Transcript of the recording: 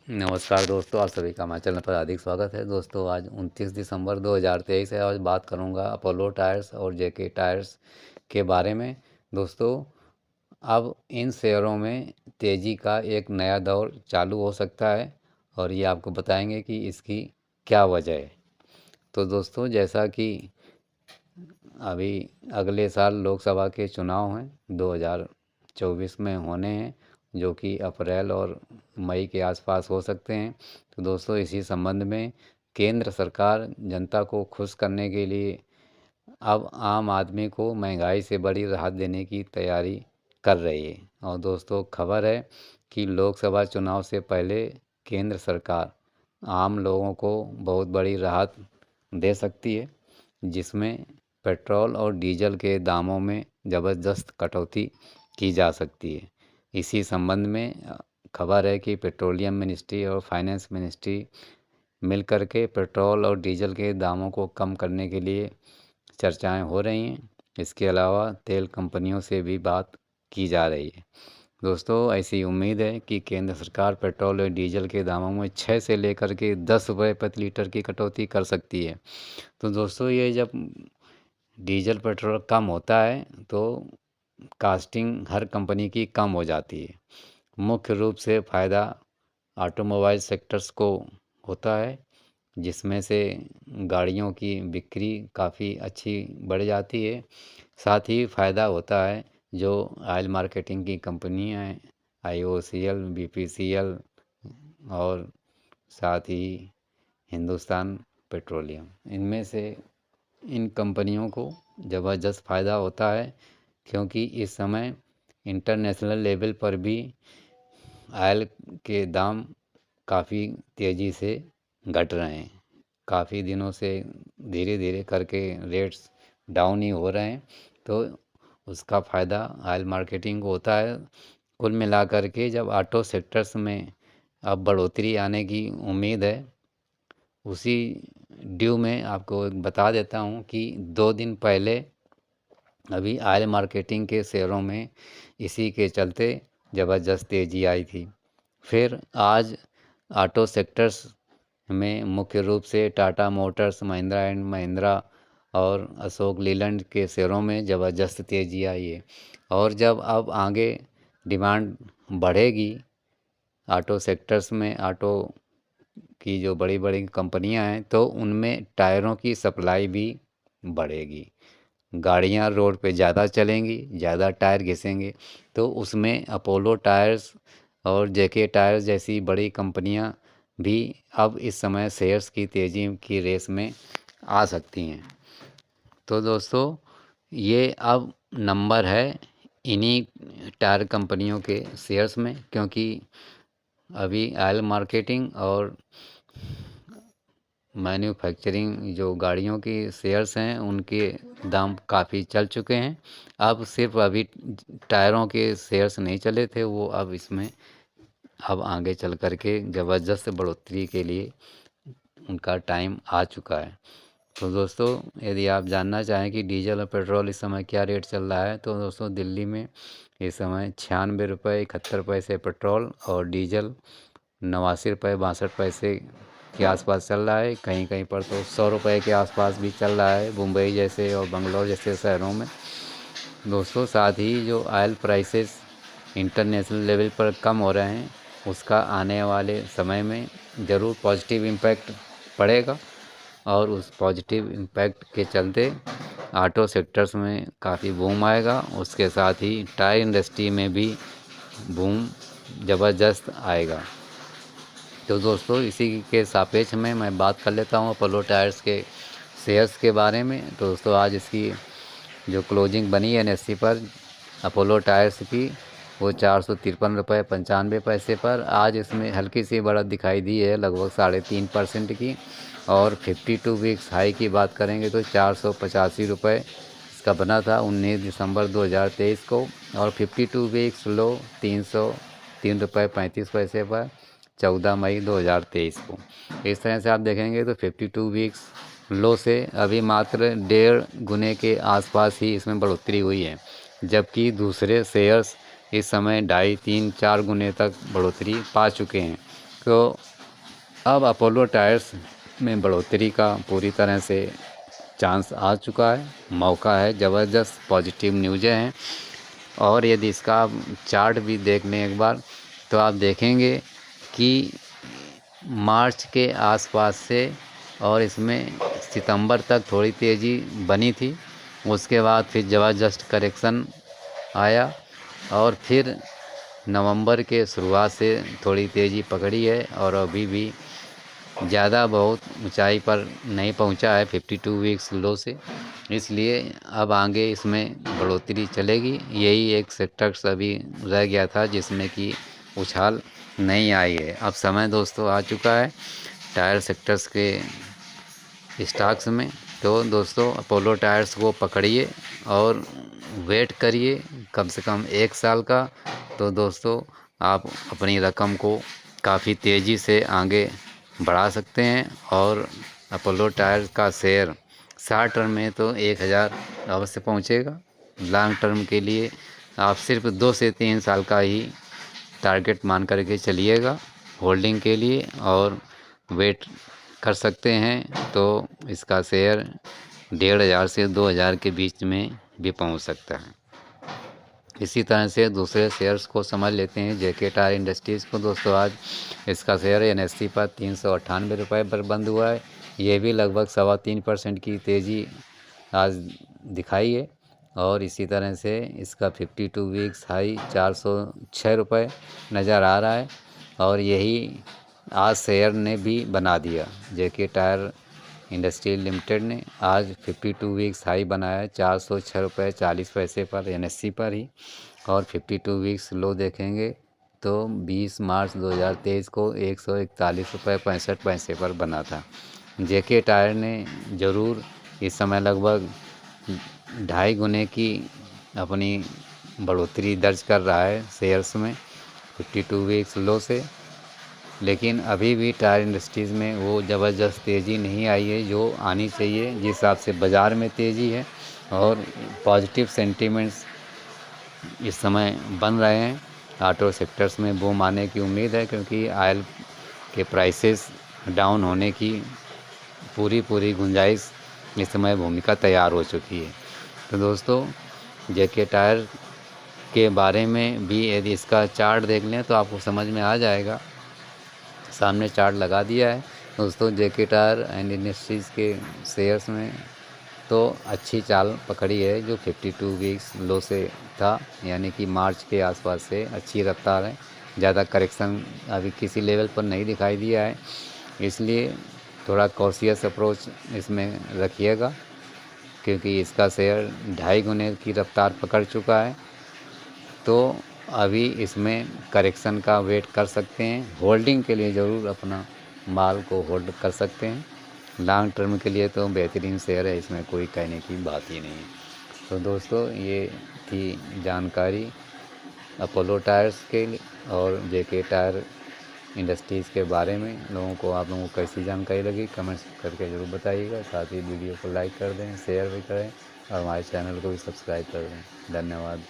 नमस्कार दोस्तों, आप सभी का हमारे चैनल पर हार्दिक स्वागत है। दोस्तों, आज 29 दिसंबर 2023 है। आज बात करूंगा अपोलो टायर्स और जेके टायर्स के बारे में। दोस्तों, अब इन शेयरों में तेज़ी का एक नया दौर चालू हो सकता है और ये आपको बताएंगे कि इसकी क्या वजह है। तो दोस्तों, जैसा कि अभी अगले साल लोकसभा के चुनाव हैं 2024 में होने हैं, जो कि अप्रैल और मई के आसपास हो सकते हैं। तो दोस्तों, इसी संबंध में केंद्र सरकार जनता को खुश करने के लिए अब आम आदमी को महंगाई से बड़ी राहत देने की तैयारी कर रही है। और दोस्तों, खबर है कि लोकसभा चुनाव से पहले केंद्र सरकार आम लोगों को बहुत बड़ी राहत दे सकती है, जिसमें पेट्रोल और डीजल के दामों में ज़बरदस्त कटौती की जा सकती है। इसी संबंध में खबर है कि पेट्रोलियम मिनिस्ट्री और फाइनेंस मिनिस्ट्री मिलकर के पेट्रोल और डीजल के दामों को कम करने के लिए चर्चाएं हो रही हैं। इसके अलावा तेल कंपनियों से भी बात की जा रही है। दोस्तों, ऐसी उम्मीद है कि केंद्र सरकार पेट्रोल और डीजल के दामों में 6 से लेकर के 10 रुपये प्रति लीटर की कटौती कर सकती है। तो दोस्तों, ये जब डीजल पेट्रोल कम होता है तो कास्टिंग हर कंपनी की कम हो जाती है। मुख्य रूप से फ़ायदा ऑटोमोबाइल सेक्टर्स को होता है, जिसमें से गाड़ियों की बिक्री काफ़ी अच्छी बढ़ जाती है। साथ ही फ़ायदा होता है जो ऑयल मार्केटिंग की कंपनियां हैं, IOCL, BPCL और साथ ही हिंदुस्तान पेट्रोलियम। इनमें से इन कंपनियों को ज़बरदस्त फ़ायदा होता है, क्योंकि इस समय इंटरनेशनल लेवल पर भी ऑयल के दाम काफ़ी तेज़ी से घट रहे हैं। काफ़ी दिनों से धीरे धीरे करके रेट्स डाउन ही हो रहे हैं, तो उसका फ़ायदा ऑयल मार्केटिंग को होता है। कुल मिलाकर के जब ऑटो सेक्टर्स में अब बढ़ोतरी आने की उम्मीद है, उसी ड्यू में आपको बता देता हूँ कि 2 दिन पहले अभी ऑयल मार्केटिंग के शेयरों में इसी के चलते ज़बरदस्त तेज़ी आई थी। फिर आज ऑटो सेक्टर्स में मुख्य रूप से टाटा मोटर्स, महिंद्रा एंड महिंद्रा और अशोक लीलैंड के शेयरों में ज़बरदस्त तेज़ी आई है। और जब अब आगे डिमांड बढ़ेगी ऑटो सेक्टर्स में, ऑटो की जो बड़ी बड़ी कंपनियां हैं, तो उनमें टायरों की सप्लाई भी बढ़ेगी। गाड़ियां रोड पे ज़्यादा चलेंगी, ज़्यादा टायर घिसेंगे, तो उसमें अपोलो टायर्स और जेके टायर्स जैसी बड़ी कंपनियां भी अब इस समय शेयर्स की तेज़ी की रेस में आ सकती हैं। तो दोस्तों, ये अब नंबर है इन्हीं टायर कंपनियों के शेयर्स में, क्योंकि अभी ऑयल मार्केटिंग और मैन्युफैक्चरिंग जो गाड़ियों की शेयर्स हैं उनके दाम काफ़ी चल चुके हैं। अब सिर्फ अभी टायरों के शेयर्स नहीं चले थे, वो अब इसमें अब आगे चल कर के ज़बरदस्त बढ़ोतरी के लिए उनका टाइम आ चुका है। तो दोस्तों, यदि आप जानना चाहें कि डीजल और पेट्रोल इस समय क्या रेट चल रहा है, तो दोस्तों दिल्ली में इस समय 96 रुपये 71 पैसे पेट्रोल और डीजल 89 रुपये 62 पैसे के आसपास चल रहा है। कहीं कहीं पर तो 100 रुपये के आसपास भी चल रहा है, मुंबई जैसे और बंगलोर जैसे शहरों में। दोस्तों, साथ ही जो ऑयल प्राइसेस इंटरनेशनल लेवल पर कम हो रहे हैं, उसका आने वाले समय में ज़रूर पॉजिटिव इम्पैक्ट पड़ेगा। और उस पॉजिटिव इम्पैक्ट के चलते ऑटो सेक्टर्स में काफ़ी बूम आएगा। उसके साथ ही टायर इंडस्ट्री में भी बूम ज़बरदस्त आएगा। तो दोस्तों, इसी के सापेक्ष में मैं बात कर लेता हूँ अपोलो टायर्स के शेयर्स के बारे में। तो दोस्तों, आज इसकी जो क्लोजिंग बनी है NSE पर अपोलो टायर्स की, वो 453 रुपये 95 पैसे पर आज इसमें हल्की सी बढ़त दिखाई दी है, लगभग 3.5% की। और 52 वीक्स हाई की बात करेंगे तो 485 रुपये इसका बना था 19 दिसंबर 2023 को। और 52 वीक्स लो 303 रुपये 35 पैसे पर 14 मई 2023 को। इस तरह से आप देखेंगे तो 52 वीक्स लो से अभी मात्र 1.5 गुने के आसपास ही इसमें बढ़ोतरी हुई है, जबकि दूसरे शेयर्स इस समय 2.5, 3, 4 गुने तक बढ़ोतरी पा चुके हैं। तो अब अपोलो टायर्स में बढ़ोतरी का पूरी तरह से चांस आ चुका है, मौका है, ज़बरदस्त पॉजिटिव न्यूज़ें हैं। और यदि इसका आप चार्ट भी देख लें एक बार, तो आप देखेंगे कि मार्च के आसपास से और इसमें सितंबर तक थोड़ी तेज़ी बनी थी, उसके बाद फिर ज़बरदस्त करेक्शन आया और फिर नवंबर के शुरुआत से थोड़ी तेज़ी पकड़ी है और अभी भी ज़्यादा बहुत ऊंचाई पर नहीं पहुंचा है 52 वीक्स लो से। इसलिए अब आगे इसमें बढ़ोतरी चलेगी। यही एक सेक्टर्स अभी रह गया था जिसमें कि उछाल नहीं आई है। अब समय दोस्तों आ चुका है टायर सेक्टर्स के स्टॉक्स में। तो दोस्तों अपोलो टायर्स को पकड़िए और वेट करिए कम से कम 1 साल का। तो दोस्तों आप अपनी रकम को काफ़ी तेज़ी से आगे बढ़ा सकते हैं। और अपोलो टायर्स का शेयर शॉर्ट टर्म में तो 1000 अवश्य पहुंचेगा। लॉन्ग टर्म के लिए आप सिर्फ 2 से 3 साल का ही टारगेट मान करके चलिएगा होल्डिंग के लिए, और वेट कर सकते हैं तो इसका शेयर 1500 से 2000 के बीच में भी पहुंच सकता है। इसी तरह से दूसरे शेयर्स को समझ लेते हैं। जेके टायर इंडस्ट्रीज़ को दोस्तों आज इसका शेयर एनएसई पर 398 रुपये पर बंद हुआ है। ये भी लगभग 3.25% की तेज़ी आज दिखाई है। और इसी तरह से इसका 52 वीक्स हाई 406 रुपये नज़र आ रहा है। और यही आज शेयर ने भी बना दिया। जेके टायर इंडस्ट्रीज लिमिटेड ने आज 52 वीक्स हाई बनाया 406 रुपये 40 पैसे पर एनएसई पर ही। और 52 वीक्स लो देखेंगे तो 20 मार्च 2023 को 141 रुपये 65 पैसे पर बना था। जेके टायर ने ज़रूर इस समय लगभग 2.5 गुने की अपनी बढ़ोतरी दर्ज कर रहा है शेयर्स में 52 वीक्स लो से। लेकिन अभी भी टायर इंडस्ट्रीज़ में वो ज़बरदस्त तेज़ी नहीं आई है जो आनी चाहिए, जिस हिसाब से बाज़ार में तेज़ी है और पॉजिटिव सेंटीमेंट्स इस समय बन रहे हैं। ऑटो सेक्टर्स में बूम आने की उम्मीद है क्योंकि ऑयल के प्राइसेस डाउन होने की पूरी गुंजाइश इस समय भूमिका तैयार हो चुकी है। तो दोस्तों जेके टायर के बारे में भी यदि इसका चार्ट देख लें तो आपको समझ में आ जाएगा। सामने चार्ट लगा दिया है दोस्तों। जेके टायर एंड इंडस्ट्रीज़ के शेयर्स में तो अच्छी चाल पकड़ी है जो 52 वीक्स लो से था, यानी कि मार्च के आसपास से अच्छी रफ्तार है। ज़्यादा करेक्शन अभी किसी लेवल पर नहीं दिखाई दिया है, इसलिए थोड़ा कॉशियस अप्रोच इसमें रखिएगा क्योंकि इसका शेयर 2.5 गुने की रफ्तार पकड़ चुका है। तो अभी इसमें करेक्शन का वेट कर सकते हैं। होल्डिंग के लिए ज़रूर अपना माल को होल्ड कर सकते हैं। लॉन्ग टर्म के लिए तो बेहतरीन शेयर है, इसमें कोई कहने की बात ही नहीं है। तो दोस्तों ये थी जानकारी अपोलो टायर्स के और जेके टायर इंडस्ट्रीज़ के बारे में। लोगों को आप लोगों को कैसी जानकारी लगी कमेंट्स करके ज़रूर बताइएगा। साथ ही वीडियो को लाइक कर दें, शेयर भी करें और हमारे चैनल को भी सब्सक्राइब कर दें। धन्यवाद।